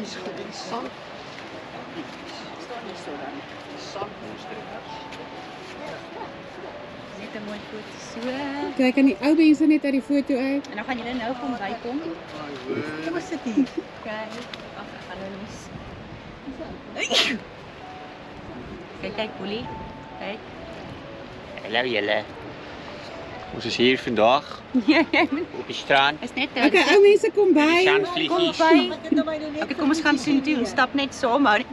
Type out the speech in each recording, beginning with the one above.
is goed in zand. Zandmonsters. Net 'n mooi foto so. Kijk aan die ou mense net uit die foto uit. En dan gaan julle nou kom bykom. Kom eens sit hier. Kyk, ag, ek gaan nou los. Kyk, Boelie. Kyk. Hallo julle. Ons is hier vandag op die strand. Is net Okay, ou mense kom by. Kom Sandvliegies. by. Okay, kom ons gaan sien toe. Ons stap net saam. Hou net.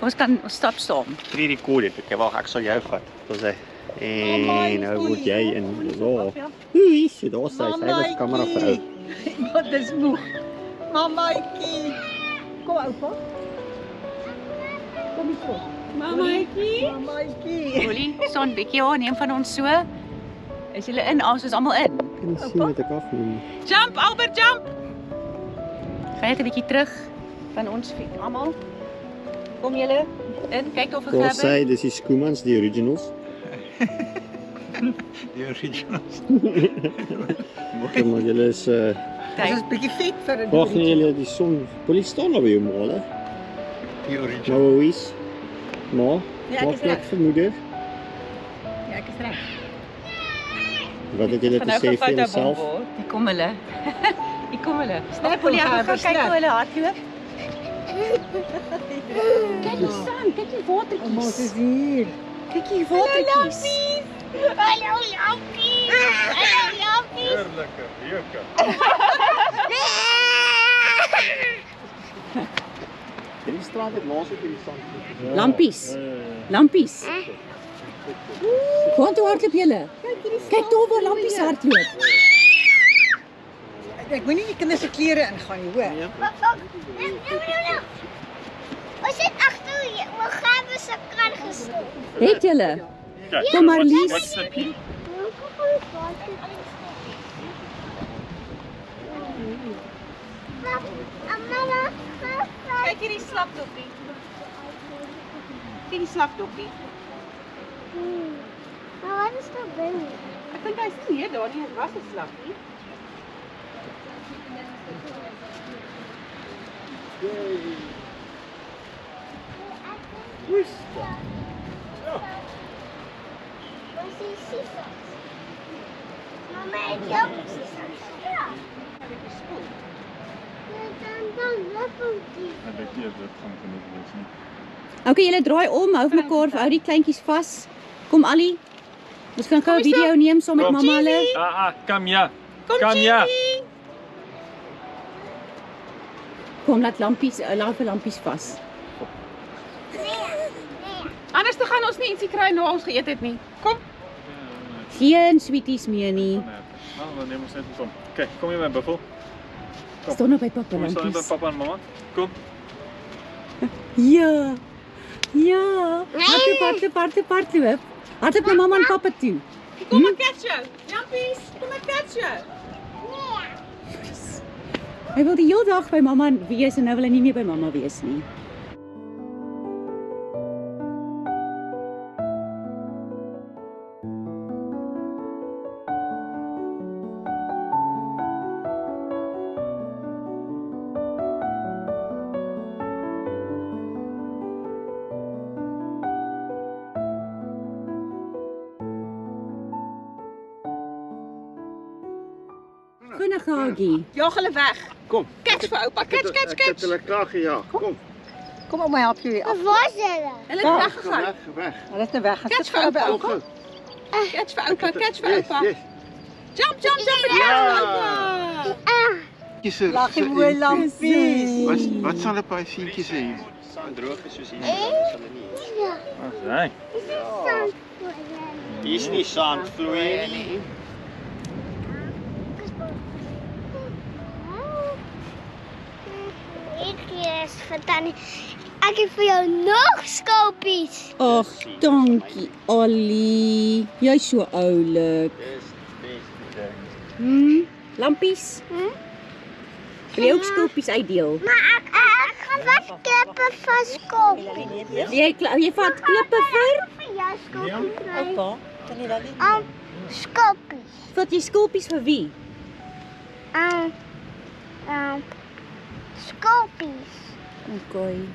Ons stap saam. 3 recorder. Okay, wag, ek sal jou vat. Dis hy. En nou word jy in. Ja. Oei, sy daar sy. Sy was kameravrou. Wat is moeg. Mamaitjie. Kom oupa. Kom hier voor. Mamaitjie. Mamaitjie. Boelie, son bietjie aan, neem van ons so. Is julle in? Ons is almal in. Kan jy sien wat ek afneem? Jump, Albert, jump! Ga net 'n bietjie terug van ons almal. Kom julle in, kyk of ek Daar heb. sê dis die Schoemans, die originals. Die originals. Okay, maar julle is Dit Kyk, is bietjie vet vir 'n wag nee, julle die son. Polisie staan nou by jou maal, hè? Die original. Nou Louise. Ma, Ja, ek maak is plek reg. vir moeder. ja, ek is reg. Wat het julle te sê vir jouself? Hier kom hulle. Hier kom hulle. Snap Boelie, hom, ek wil Gerber, gaan kyk snap. hoe hulle hardloop. Kyk die sand, kyk die Ons watertjies. is hier. Kyk die watertjies. Hallo Lampie! Hallo Lampie! Heerlike reuke. Hierdie straat het laas op hierdie sand. Lampies. Lampies. Waar toe hardloop julle? Kyk daar waar lampies hardloop. Ek moenie die kinders se klere ingaan nie, hoor. Nee. Ons het agter oor Gawe se kar gestop. Het julle? Kom maar Lies. Mama, Kyk hierdie slapdoppie. Kyk die slapdoppie. maar wat is daar binne? Ek dink hy's nie hier daar nie, dit was 'n slappie. Wat is sisas? Mama, ek help sisas. Ja. Dan leppeltjie. Ek dink nie dit gaan genoeg wees nie. Okay, julle draai om, hou vir mekaar, hou die kleintjies vas. Kom Ali. Ons gaan gou 'n video neem saam met Kom. mamma hulle. Kom ja. Kom ja. Kom laat lampies, laat vir lampies vas. Anders dan gaan ons nie ietsie kry nou ons geëet het nie. Kom. Geen sweeties meer nie. Nou, dan neem ons net kom. Kyk, kom hier my buffel. Staan nou by papa Kom ons staan by lampies. papa en mamma. Kom. Ja. Ja. Hardloop. Hardloop na mamma en papa toe. Kom maar catch jou. Jampies, kom maar catch jou. Hy wil die hele dag by mamma wees en nou wil hy nie meer by mamma wees nie. Vinnig Hagie. Jaag hulle weg. Kom. Catch vir oupa. Catch. Ek het hulle klaar gejaag. Kom. Kom op my help jou af. Waar is hulle? Hulle het weggegaan. Weg. Hulle is nou weg. Gaan Catch sit vir gou by oupa. oupa. Catch vir oupa. Catch vir oupa. Yes. Jump. Ja. Oupa. Lag jy mooi lampies. Wat sal 'n paar seentjies hê? Sand droog is soos hier, dis hulle nie. Ja. Wat is hy? Sand. Hier is nie sand vloei nie. Ek is vir Tannie. Ek het vir jou nog skulpies. Ag, dankie Ali. Jy's so oulik. Dis die beste ding. Lampies. Wil jy ook skulpies uitdeel? Maar ek gaan wat klippe van skulpies. Jy vat klippe vir? Vir jou skulpies. Oupa, kan jy dat nie? Skulpies. Vat jy skulpies vir wie? Skulpies. Okay.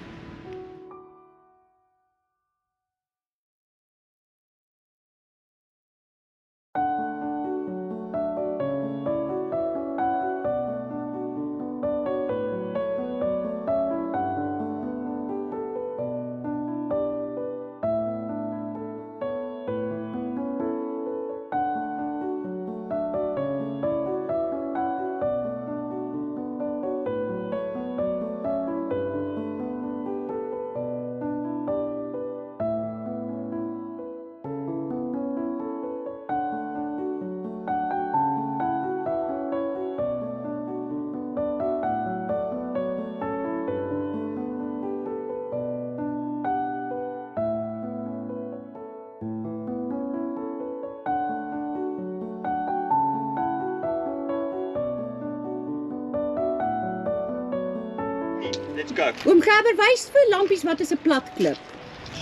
Let's go. Oom Gerber, wys vir lampies wat is 'n plat klip.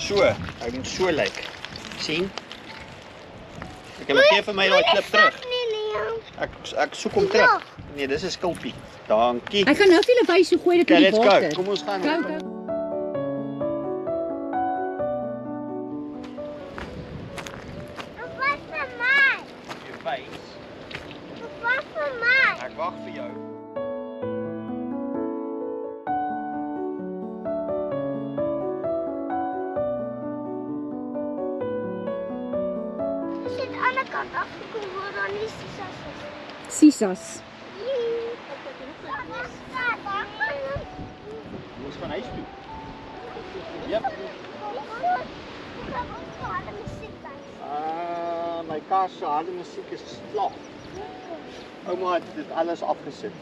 So, hy moet so lyk. Sien? Ek wil gee vir my daai klip terug. Nee, Leon. Ek soek hom terug. Nee, dis 'n skulpie. Dankie. Ek gaan nou vir julle wys hoe gooi dit in Okay, die let's water. go. Kom ons gaan. Go, go. Wat vir my? Jy wys. Wat vir my? Ek wag vir jou. As jy aan die ander kant afgekom word, dan is dit sisas. Sisas. Ons gaan huis toe. Yep. My kar se harde musiek is slaap. Ouma het dit alles afgesit.